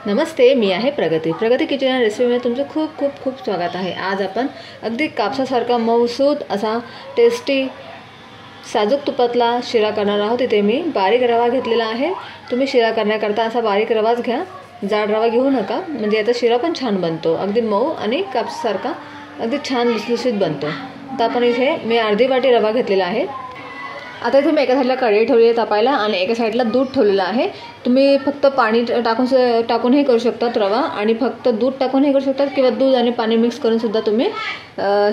नमस्ते, मी आहे प्रगती kitchen and रेसिपीमध्ये तुमचं खूप खूप खूप स्वागत आहे। आज आपण अगदी कापसासारखा मऊसूद असा टेस्टी साजूक तुपातला शिरा करणार आहोत। इथे मी बारीक रवा घेतलेला आहे। तुम्ही शिरा करण्याकरता असा बारीक रवाच घ्या, जाड रवा घेऊ नका, म्हणजे याचा शिरा पण छान बनतो, अगदी मऊ आणि कापसासारखा अगदी छान लुसलुशीत बनतो। तर आपण इथे मी अर्धी वाटी रवा घेतलेला आहे। आता इथे मी एका साईडला कढई ठेवली आहे तापायला आणि एका साईडला दूध ठेवलेलं आहे। तुम्ही फक्त पाणी टाकून हे करू शकतात रवा, आणि फक्त दूध टाकून हे करू शकतात, किंवा दूध आणि पाणी मिक्स करून सुद्धा तुम्ही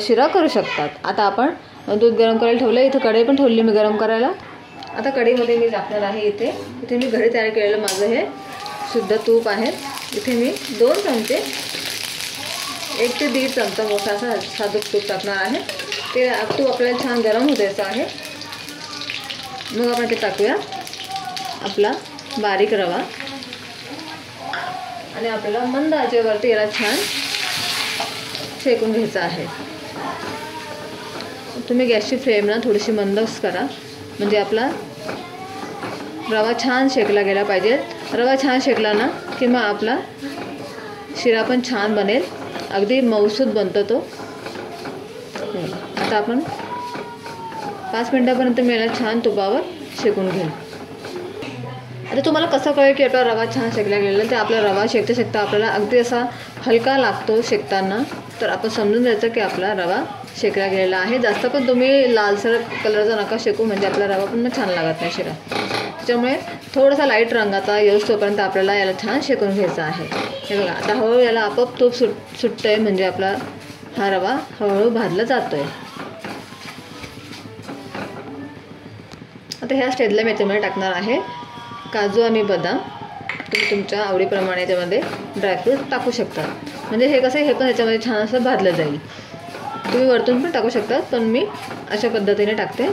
शिरा करू शकतात। आता आपण दूध गरम करायला ठेवलं, इथे कढई पण ठेवली मी गरम करायला। आता कढईमध्ये मी टाकणार आहे इथे मी घरी तयार केलेलं माझं हे शुद्ध तूप आहे। इथे मी 2 चमचे 1 ते 1.5 चमचा मोठा असा साजूक तूप टाकणार आहे। ते तूप आपल्याला छान गरम होऊ द्यायचं आहे। मग आपण ते टाकूया आपला बारीक रवा, आणि आपल्याला मंद आचेवरती याला छान शेकून घ्यायचं आहे। तुम्ही गॅसची फ्लेम ना थोडीशी मंदच करा, म्हणजे आपला रवा छान शेकला गेला पाहिजे। रवा छान शेकला ना की मग आपला शिरा पण छान बनेल, अगदी मऊसूद बनतो तो। आता आपण 5 मिनिटापर्यंत मी याला छान तुपावर शेकून घेईन। आता तुम्हाला कसं कळेल की आपला रवा छान शेकला गेलेला, तर आपला रवा शेकता शेकता आपल्याला अगदी असा हलका लागतो शेकताना, तर आपण समजून जायचं की आपला रवा शेकला गेलेला आहे। जास्त पण तुम्ही लालसर कलरचा नका शेकू, म्हणजे आपला रवा पण छान लागत नाही शिरा। त्याच्यामुळे थोडासा लाईट रंगाचा येऊस्तोपर्यंत आपल्याला याला छान शेकून घ्यायचं आहे। हे बघा, आता हळूहळू याला आपोआप तूप सुटतंय, म्हणजे आपला हा रवा हळूहळू भाजला जातोय। आता ह्या स्टेजला मी याच्यामध्ये टाकणार आहे काजू आणि बदाम। तुम्ही तुमच्या आवडीप्रमाणे याच्यामध्ये ड्रायफ्रूट टाकू शकता, म्हणजे हे कसं हे पण याच्यामध्ये छान असं भाजलं जाईल। तुम्ही वरतून पण टाकू शकता, पण मी अशा पद्धतीने टाकते।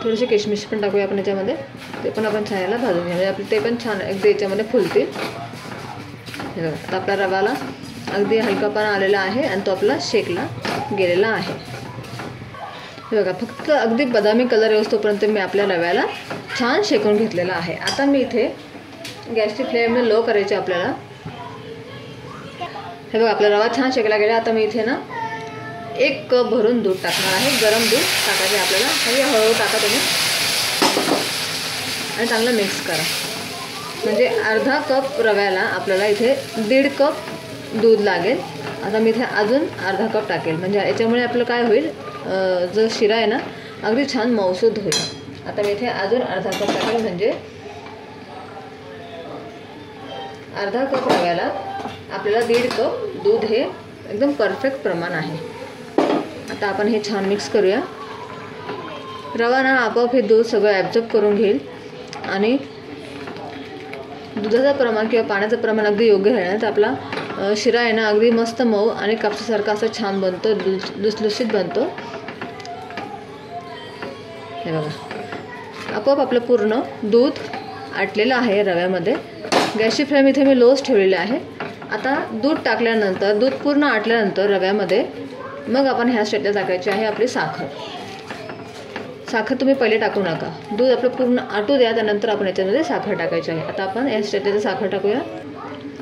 थोडीशी किशमिश पण टाकूया आपण याच्यामध्ये, ते पण आपण छान याला भाजून घ्या, म्हणजे आपले ते पण छान अगदी याच्यामध्ये फुलतील। हे बघा, आता आपल्या रवाला अगदी हलकापणा आलेला आहे आणि तो आपला शेकला गेलेला आहे। हे बघा, फक्त अगदी बदामी कलर येऊस्तोपर्यंत मी आपल्या रव्याला छान शेकून घेतलेला आहे। आता मी इथे गॅसची फ्लेम लो करायची आपल्याला। हे बघा, आपला रवा छान शेकला गेला। आता मी इथे ना 1 कप भरून दूध टाकणार आहे। गरम दूध टाकायचे आपल्याला, म्हणजे हळूहळू टाका तुम्ही आणि चांगलं मिक्स करा। म्हणजे अर्धा कप रव्याला आपल्याला इथे 1.5 कप दूध लागेल। आता मी इथे अजून अर्धा कप टाकेल, म्हणजे याच्यामुळे आपलं काय होईल, जो शिरा आहे ना अगदी छान मऊसूद होईल। आता मी इथे अजून अर्धा कप टाकेल, म्हणजे अर्धा कप रव्याला आपल्याला 1.5 कप दूध हे एकदम परफेक्ट प्रमाण आहे। आता आपण हे छान मिक्स करूया। रवा ना आपोआप हे दूध सगळं ॲब्झॉर्ब करून घेईल, आणि दुधाचं प्रमाण किंवा पाण्याचं प्रमाण अगदी योग्य आहे, तर आपला शिरा आहे ना अगदी मस्त मऊ आणि कापसासारखा असं छान बनतो, लुसलुशीत बनतो। हे बघा, आपोआप आपलं पूर्ण दूध आटलेलं आहे रव्यामध्ये। गॅसची फ्लेम इथे मी लोच ठेवलेली आहे। आता दूध टाकल्यानंतर, दूध पूर्ण आटल्यानंतर रव्यामध्ये मग आपण ह्या स्टेजला टाकायची आहे आपली साखर। साखर तुम्ही पहिले टाकू नका, दूध आपलं पूर्ण आटू द्या, त्यानंतर आपण याच्यामध्ये साखर टाकायची आहे। आता आपण या स्टेजला साखर टाकूया।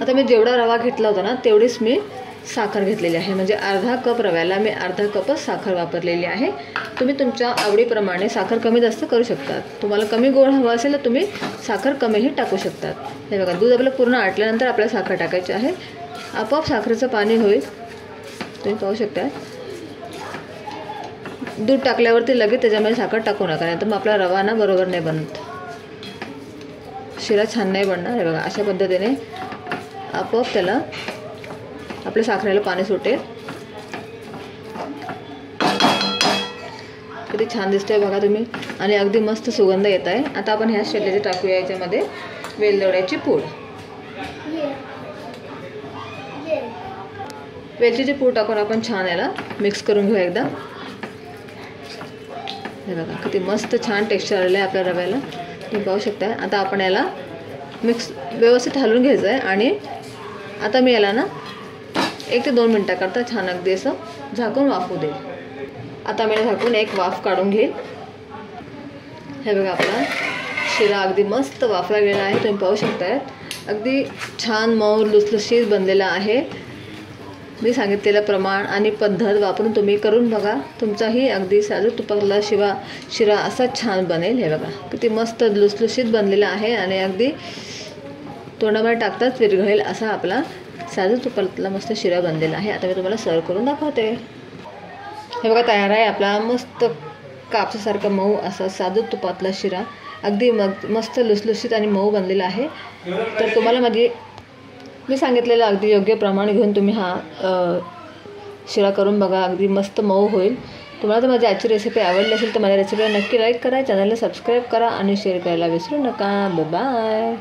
आता मी जेवढा रवा घेतला होता ना तेवढीच मी साखर घेतलेली आहे, म्हणजे अर्धा कप रव्याला मी अर्धा कपच साखर वापरलेली आहे। तुम्ही तुमच्या आवडीप्रमाणे साखर कमी जास्त करू शकतात। तुम्हाला कमी गोड हवं असेल तर तुम्ही साखर कमीही टाकू शकतात। हे बघा, दूध आपलं पूर्ण आटल्यानंतर आपल्याला साखर टाकायची आहे। आपोआप साखरेचं पाणी होईल, तुम्ही पाहू शकता। दूध टाकल्यावरती लगेच त्याच्यामध्ये साखर टाकू नका, नाही तर मग आपला रवा ना बरोबर नाही बनत, शिरा छान नाही बनणार। हे बघा, अशा पद्धतीने आपोआप त्याला आपल्या साखरेला पाणी सुटेल। किती छान दिसतंय बघा तुम्ही, आणि अगदी मस्त सुगंध येत आहे। आता आपण ह्या स्टेजला टाकूया याच्यामध्ये वेलदोड्याची पूड। वेलचीची पूड टाकून आपण छान याला मिक्स करून घेऊ एकदा। हे बघा, किती मस्त छान टेक्स्चर आलेलं आहे आपल्या रव्याला, तुम्ही पाहू शकता। आता आपण याला मिक्स व्यवस्थित हलवून घ्यायचं आहे, आणि आता मी याला ना 1 ते 2 मिनिटाकरता छान अगदी असं झाकून वाफू दे। आता मी झाकून एक वाफ काढून घेईल। हे बघा, आपला शिरा अगदी मस्त वाफला गेला आहे, तुम्ही पाहू शकताय। अगदी छान मऊ लुसलुशीत बनलेला आहे. मी सांगितलेलं प्रमाण आणि पद्धत वापरून तुम्ही करून बघा. तुमचाही अगदी साजूक तुपातला शिरा असा छान बनेल. हे बघा किती मस्त लुसलुशीत बनलेला आहे आणि अगदी तोंडामध्ये टाकताच विरघळेल असा आपला साजूक तुपातला मस्त शिरा बनलेला आहे. आता मी तुम्हाला सर्व करून दाखवते. हे बघा तयार आहे आपला मस्त कापसासारखा मऊ असा साजूक तुपातला शिरा. अगदी मस्त लुसलुशीत आणि मऊ बनलेला आहे. तर तुम्हाला मी सांगितलेलं अगदी योग्य प्रमाण घेऊन तुम्ही हा शिरा करून बघा. अगदी मस्त मऊ होईल. तुम्हाला तर माझी आजची रेसिपी आवडली असेल तर माझ्या रेसिपीला नक्की लाईक करा, चॅनलला सबस्क्राईब करा आणि शेअर करायला विसरू नका. बाय.